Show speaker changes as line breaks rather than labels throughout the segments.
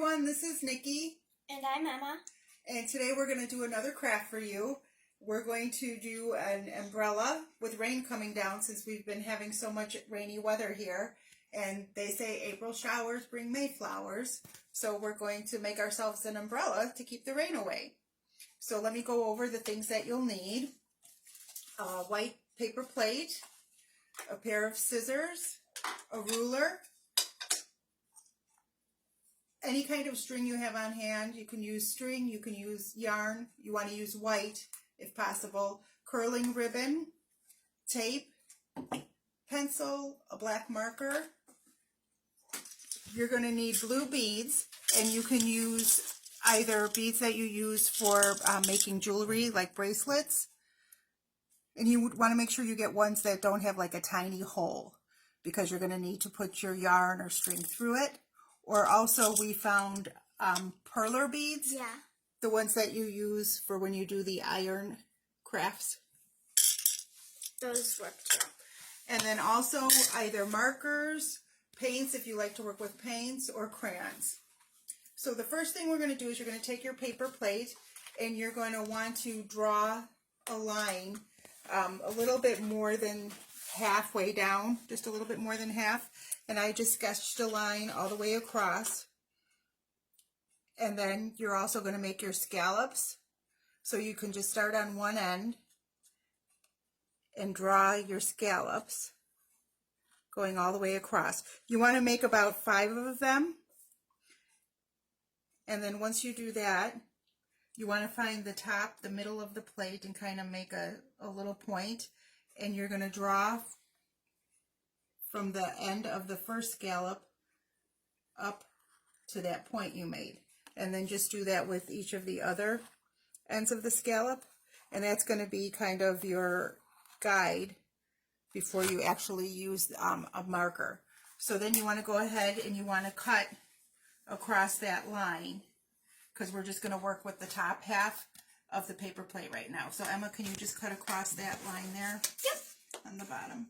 everyone, this is Nikki.
And I'm Emma.
And today we're going to do another craft for you. We're going to do an umbrella with rain coming down since we've been having so much rainy weather here. And they say April showers bring May flowers. So we're going to make ourselves an umbrella to keep the rain away. So let me go over the things that you'll need. A white paper plate, a pair of scissors, a ruler, any kind of string you have on hand. You can use string, you can use yarn, you want to use white if possible, curling ribbon, tape, pencil, a black marker. You're going to need blue beads, and you can use either beads that you use for making jewelry like bracelets, and you would want to make sure you get ones that don't have like a tiny hole because you're going to need to put your yarn or string through it. Or also we found perler beads.
Yeah.
The ones that you use for when you do the iron crafts.
Those work too.
And then also either markers, paints if you like to work with paints, or crayons. So the first thing we're going to do is you're going to take your paper plate and you're going to want to draw a line a little bit more than halfway down, just a little bit more than half. And I just sketched a line all the way across. And then you're also going to make your scallops. So you can just start on one end and draw your scallops going all the way across. You want to make about 5 of them. And then once you do that, you want to find the top, the middle of the plate, and kind of make a little point. And you're going to draw from the end of the first scallop up to that point you made. And then just do that with each of the other ends of the scallop. And that's going to be kind of your guide before you actually use a marker. So then you want to go ahead and you want to cut across that line, because we're just going to work with the top half of the paper plate right now. So Emma, can you just cut across that line there?
Yep.
On the bottom.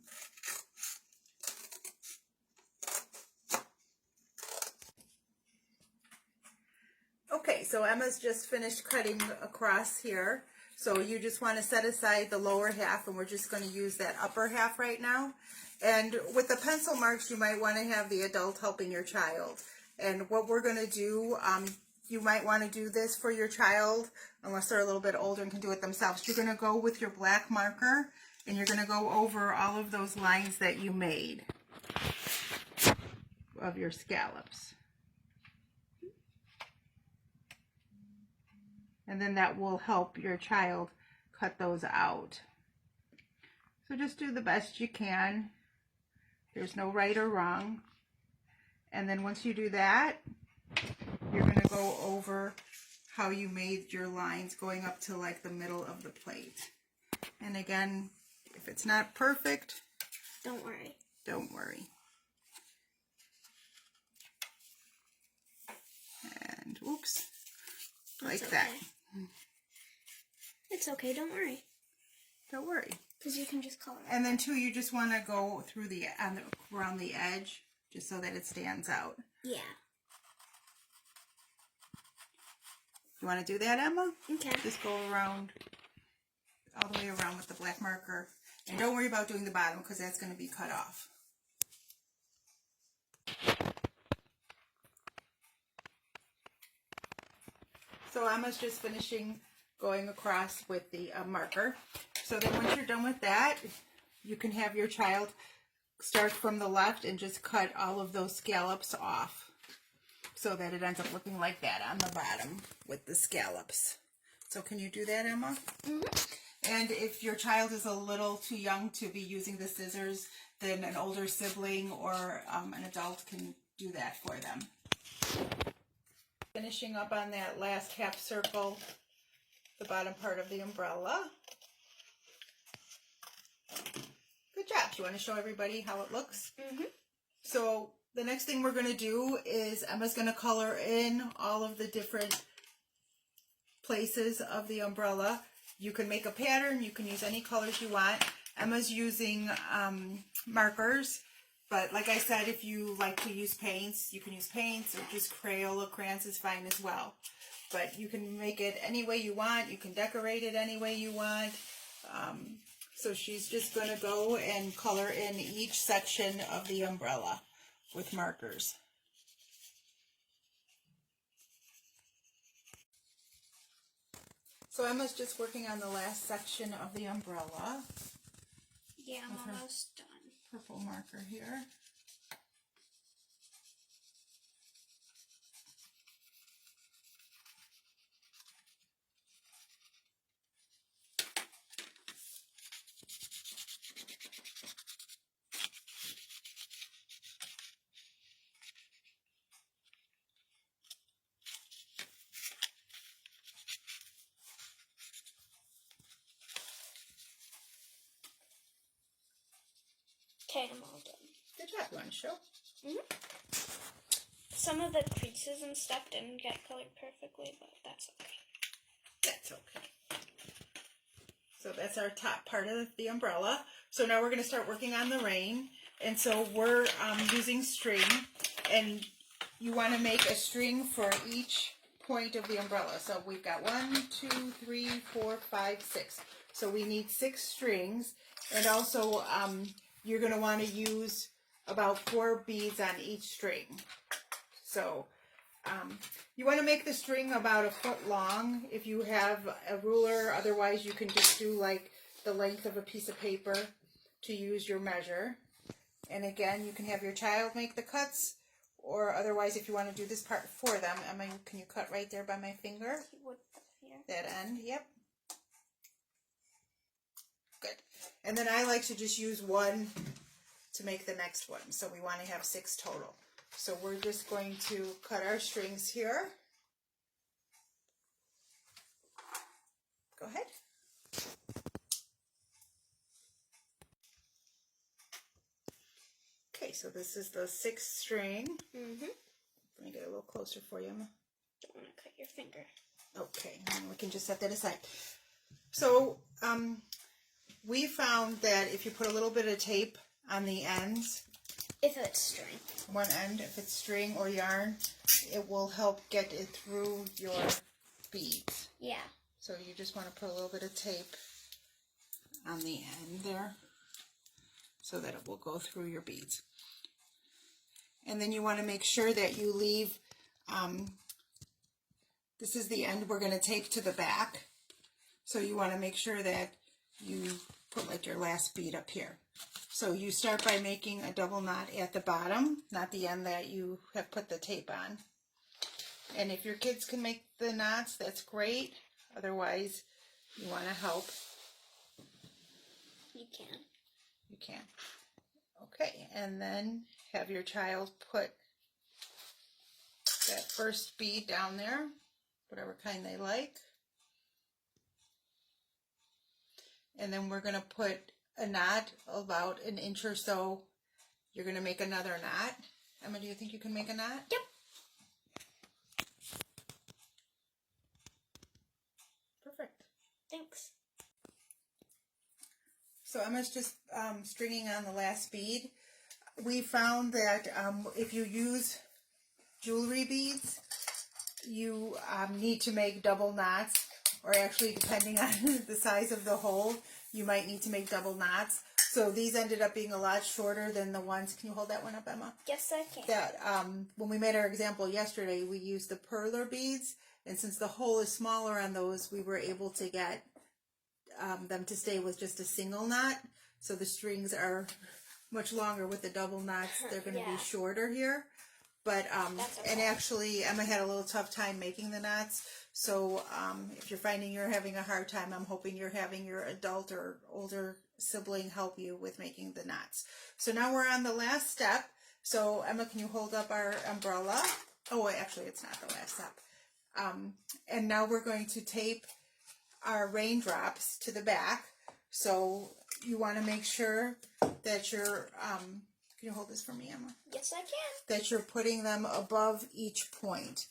Okay, so Emma's just finished cutting across here. So you just want to set aside the lower half, and we're just going to use that upper half right now. And with the pencil marks, you might want to have the adult helping your child. And what we're going to do, you might want to do this for your child, unless they're a little bit older and can do it themselves. You're going to go with your black marker, and you're going to go over all of those lines that you made of your scallops. And then that will help your child cut those out. So just do the best you can. There's no right or wrong. And then once you do that, you're going to go over how you made your lines going up to like the middle of the plate. And again, if it's not perfect,
don't worry.
Don't worry. And oops, like
okay.
that.
It's okay, don't worry.
Don't worry.
Because you can just color it.
And then too, you just want to go through around the edge, just so that it stands out.
Yeah.
You want to do that, Emma?
Okay.
Just go around, all the way around with the black marker. And don't worry about doing the bottom, because that's going to be cut off. So Emma's just finishing going across with the marker. So then once you're done with that, you can have your child start from the left and just cut all of those scallops off, so that it ends up looking like that on the bottom with the scallops. So can you do that, Emma?
Mm-hmm.
And if your child is a little too young to be using the scissors, then an older sibling or an adult can do that for them. Finishing up on that last half circle, the bottom part of the umbrella. Good job. Do you want to show everybody how it looks?
Mm-hmm.
So the next thing we're going to do is Emma's going to color in all of the different places of the umbrella. You can make a pattern. You can use any colors you want. Emma's using markers But like I said, if you like to use paints, you can use paints, or just Crayola crayons is fine as well. But you can make it any way you want. You can decorate it any way you want. So she's just going to go and color in each section of the umbrella with markers. So Emma's just working on the last section of the umbrella.
Yeah, I'm almost done.
Purple marker here.
Okay, I'm all done.
Good job. You want to show?
Some of the creases and stuff didn't get colored perfectly, but that's okay.
That's okay. So that's our top part of the umbrella. So now we're going to start working on the rain. And so we're using string, and you want to make a string for each point of the umbrella. So we've got 1, 2, 3, 4, 5, 6. So we need 6 strings, and also you're going to want to use about 4 beads on each string. So you want to make the string about 1 foot long if you have a ruler. Otherwise, you can just do like the length of a piece of paper to use your measure. And again, you can have your child make the cuts, or otherwise, if you want to do this part for them, Emma, can you cut right there by my finger? That end, yep. Good. And then I like to just use 1 to make the next one. So we want to have 6 total. So we're just going to cut our strings here. Go ahead. Okay, so this is the 6th string. Let me get a little closer for you, Emma.
Don't want to cut your finger.
Okay, and we can just set that aside. So we found that if you put a little bit of tape on the ends,
if it's string,
one end, if it's string or yarn, it will help get it through your beads.
Yeah.
So you just want to put a little bit of tape on the end there so that it will go through your beads. And then you want to make sure that you leave, this is the end we're going to tape to the back. So you want to make sure that you put like your last bead up here. So you start by making a double knot at the bottom, not the end that you have put the tape on. And if your kids can make the knots, that's great. Otherwise, you want to help.
You can.
You can. Okay, and then have your child put that first bead down there, whatever kind they like. And then we're going to put a knot about 1 inch or so. You're going to make another knot. Emma, do you think you can make a knot?
Yep.
Perfect.
Thanks.
So Emma's just stringing on the last bead. We found that if you use jewelry beads, you need to make double knots, or actually depending on the size of the hole, you might need to make double knots. So these ended up being a lot shorter than the ones, can you hold that one up, Emma?
Yes, I can.
That when we made our example yesterday, we used the perler beads, and since the hole is smaller on those, we were able to get them to stay with just a single knot. So the strings are much longer with the double knots. They're going to be shorter here. But,
okay.
And actually Emma had a little tough time making the knots. So if you're finding you're having a hard time, I'm hoping you're having your adult or older sibling help you with making the knots. So now we're on the last step. So Emma, can you hold up our umbrella? Oh, actually it's not the last step. And now we're going to tape our raindrops to the back. So you want to make sure that you're, can you hold this for me, Emma?
Yes, I can.
That you're putting them above each point.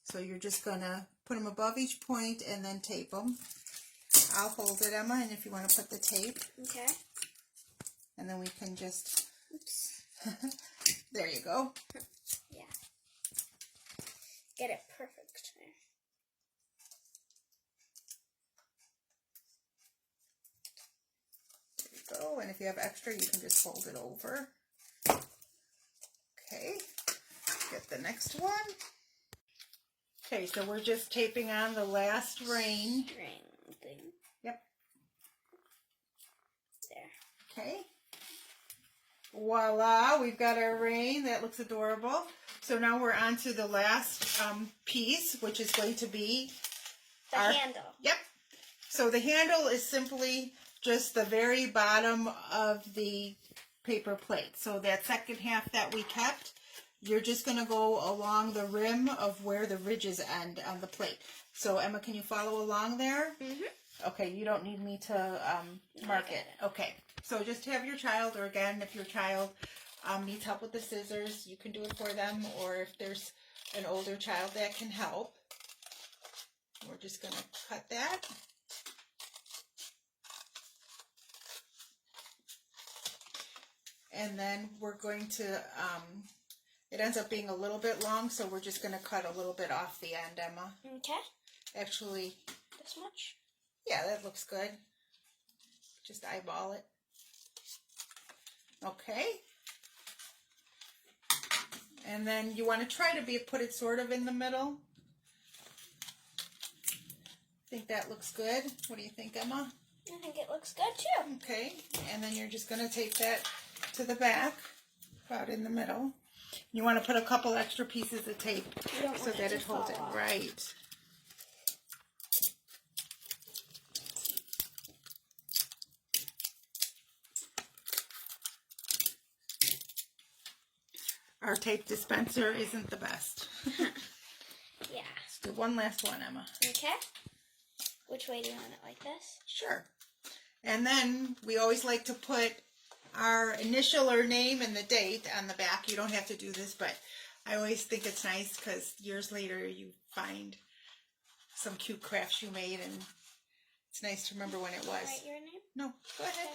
So you're just going to put them above each point and then tape them. I'll hold it, Emma, and if you want to put the tape.
Okay.
And then we can just There you go.
Yeah. Get it perfect there.
There you go. And if you have extra, you can just fold it over. Okay. Get the next one. Okay, so we're just taping on the last ring.
Ring thing.
Yep.
There.
Okay. Voila, we've got our ring. That looks adorable. So now we're on to the last piece, which is going to be
The handle.
Yep. So the handle is simply just the very bottom of the paper plate. So that second half that we kept, you're just going to go along the rim of where the ridges end on the plate. So Emma, can you follow along there?
Mm-hmm.
Okay, you don't need me to mark it. Okay, so just have your child, or again, if your child needs help with the scissors, you can do it for them, or if there's an older child that can help. We're just going to cut that. And then we're going to, it ends up being a little bit long, so we're just going to cut a little bit off the end, Emma.
Okay.
Actually,
This much?
yeah, that looks good. Just eyeball it. Okay. And then you want to try to put it sort of in the middle. I think that looks good. What do you think, Emma?
I think it looks good too.
Okay. And then you're just going to take that to the back, about in the middle. You want to put a couple extra pieces of tape
You don't
so
want
that
it
it
to
holds it
fall off.
right. Our tape dispenser isn't the best.
Yeah.
Let's do one last one, Emma.
Okay. Which way do you want it? Like this?
Sure. And then we always like to put our initial or name and the date on the back. You don't have to do this, but I always think it's nice because years later you find some cute crafts you made, and it's nice to remember when it was.
Write your name?
No, go ahead.
Okay.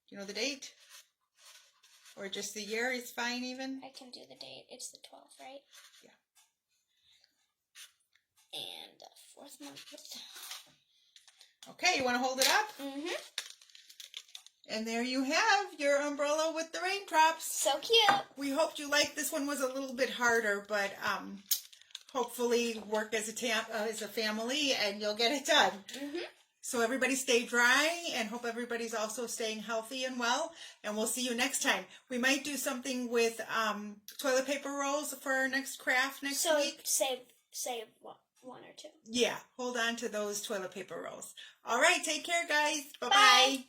Do you know the date? Or just the year is fine even?
I can do the date. It's the 12th, right?
Yeah.
And the 4th month.
Okay, you want to hold it up?
Mm-hmm.
And there you have your umbrella with the raindrops.
So cute.
We hoped you liked this one. Was a little bit harder, but hopefully work as a family and you'll get it done.
Mm-hmm.
So everybody stay dry, and hope everybody's also staying healthy and well. And we'll see you next time. We might do something with toilet paper rolls for our next craft next week.
Save one or two.
Yeah, hold on to those toilet paper rolls. All right, take care, guys. Bye-bye.
Bye.